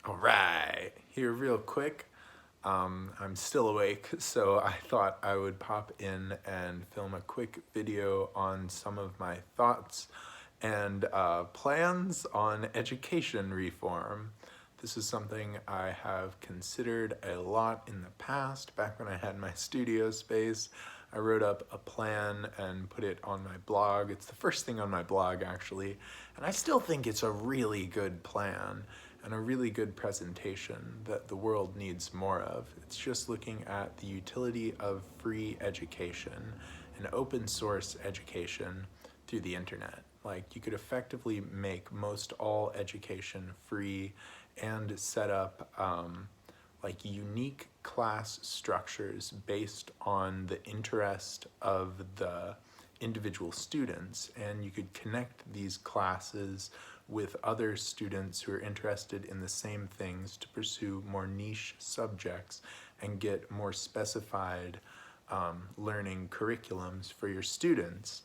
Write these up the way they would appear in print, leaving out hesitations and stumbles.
All right, here real quick. I'm still awake, so I thought I would pop in and film a quick video on some of my thoughts and plans on education reform. This is something I have considered a lot in the past. Back when I had my studio space, I wrote up a plan and put it on my blog. It's the first thing on my blog, actually, and I still think it's a really good plan and a really good presentation that the world needs more of. It's just looking at the utility of free education and open source education through the internet. Like, you could effectively make most all education free and set up like unique class structures based on the interest of the individual students, and you could connect these classes with other students who are interested in the same things to pursue more niche subjects and get more specified learning curriculums for your students.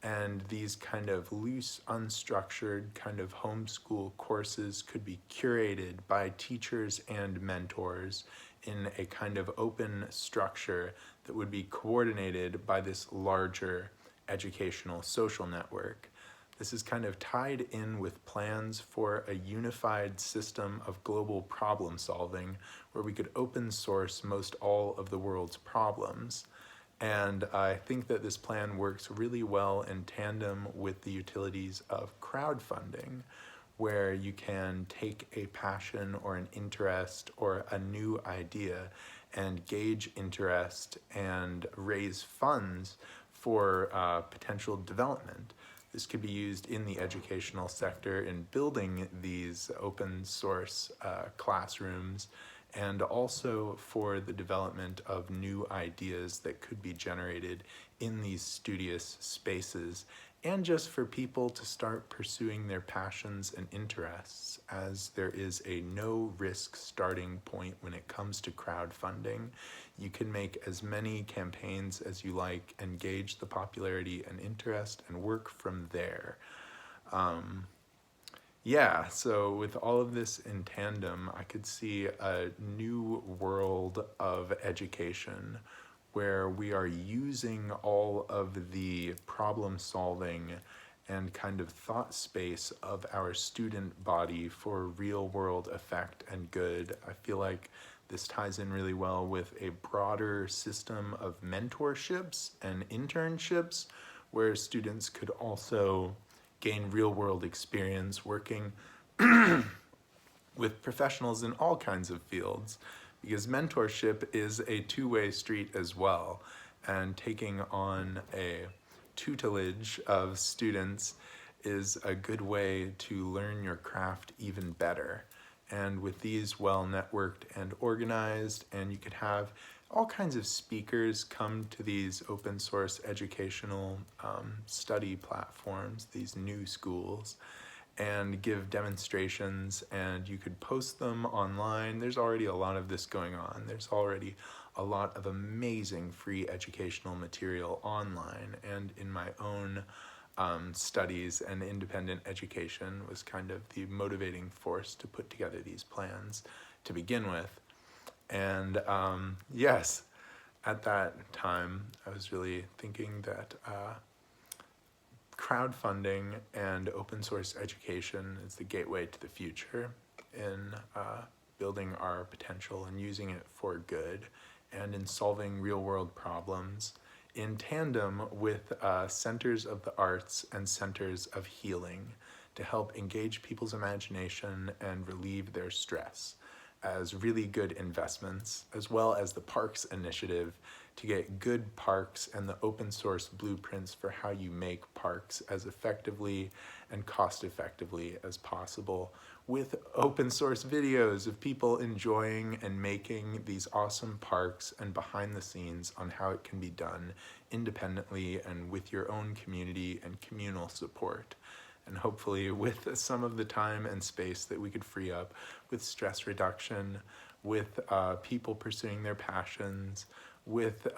And these kind of loose, unstructured kind of homeschool courses could be curated by teachers and mentors in a kind of open structure that would be coordinated by this larger educational social network. This is kind of tied in with plans for a unified system of global problem solving where we could open source most all of the world's problems. And I think that this plan works really well in tandem with the utilities of crowdfunding, where you can take a passion or an interest or a new idea and gauge interest and raise funds for potential development. This could be used in the educational sector in building these open source classrooms, and also for the development of new ideas that could be generated in these studious spaces, and just for people to start pursuing their passions and interests, as there is a no-risk starting point when it comes to crowdfunding. You can make as many campaigns as you like and gauge the popularity and interest and work from there. Yeah, so with all of this in tandem, I could see a new world of education where we are using all of the problem solving and kind of thought space of our student body for real world effect and good. I feel like this ties in really well with a broader system of mentorships and internships where students could also gain real world experience working with professionals in all kinds of fields, because mentorship is a two-way street as well, and taking on a tutelage of students is a good way to learn your craft even better. And with these well networked and organized, and you could have all kinds of speakers come to these open source educational study platforms, these new schools, and give demonstrations, and you could post them online. There's already a lot of this going on. There's already a lot of amazing free educational material online, and in my own studies and independent education was kind of the motivating force to put together these plans to begin with. And yes, at that time, I was really thinking that crowdfunding and open source education is the gateway to the future in building our potential and using it for good, and in solving real world problems in tandem with centers of the arts and centers of healing to help engage people's imagination and relieve their stress as really good investments, as well as the Parks Initiative to get good parks and the open source blueprints for how you make parks as effectively and cost effectively as possible, with open source videos of people enjoying and making these awesome parks and behind the scenes on how it can be done independently and with your own community and communal support. And hopefully with some of the time and space that we could free up with stress reduction, with people pursuing their passions, with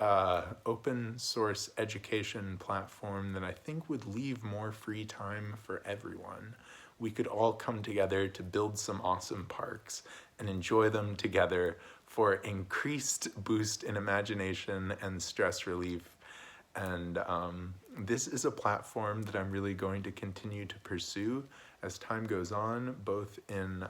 open source education platform that I think would leave more free time for everyone, we could all come together to build some awesome parks and enjoy them together for increased boost in imagination and stress relief. And this is a platform that I'm really going to continue to pursue as time goes on, both in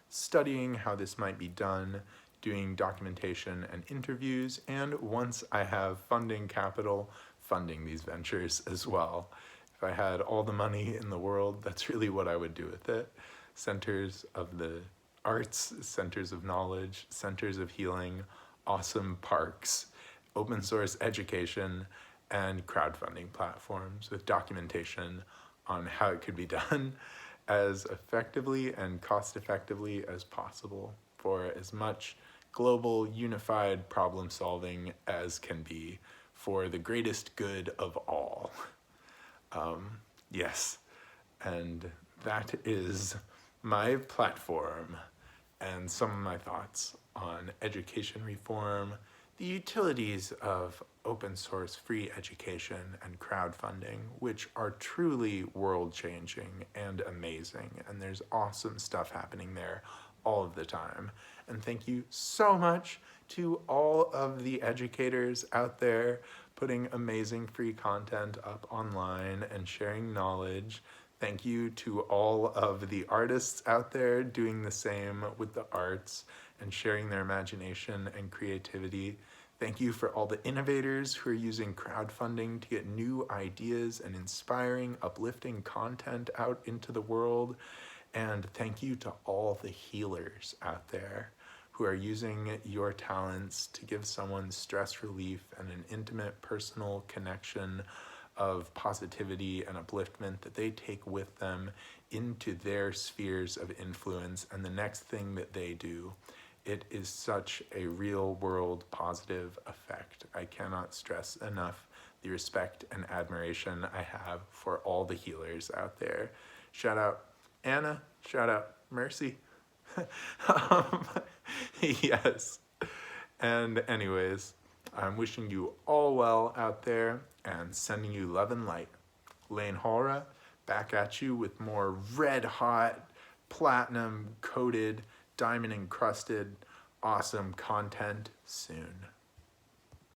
studying how this might be done, doing documentation and interviews, and once I have funding capital, funding these ventures as well. If I had all the money in the world, that's really what I would do with it. Centers of the arts, centers of knowledge, centers of healing, awesome parks, open source education, and crowdfunding platforms with documentation on how it could be done as effectively and cost effectively as possible for as much global unified problem solving as can be for the greatest good of all. Yes, and that is my platform and some of my thoughts on education reform, the utilities of open source free education and crowdfunding, which are truly world-changing and amazing, and there's awesome stuff happening there all of the time. And thank you so much to all of the educators out there putting amazing free content up online and sharing knowledge. Thank you to all of the artists out there doing the same with the arts and sharing their imagination and creativity. Thank you for all the innovators who are using crowdfunding to get new ideas and inspiring, uplifting content out into the world. And thank you to all the healers out there who are using your talents to give someone stress relief and an intimate personal connection of positivity and upliftment that they take with them into their spheres of influence and the next thing that they do. It is such a real world positive effect. I cannot stress enough the respect and admiration I have for all the healers out there. Shout out Anna, shout out Mercy. Yes. And anyways, I'm wishing you all well out there and sending you love and light. Lane Hora, back at you with more red hot, platinum coated, diamond encrusted, awesome content soon.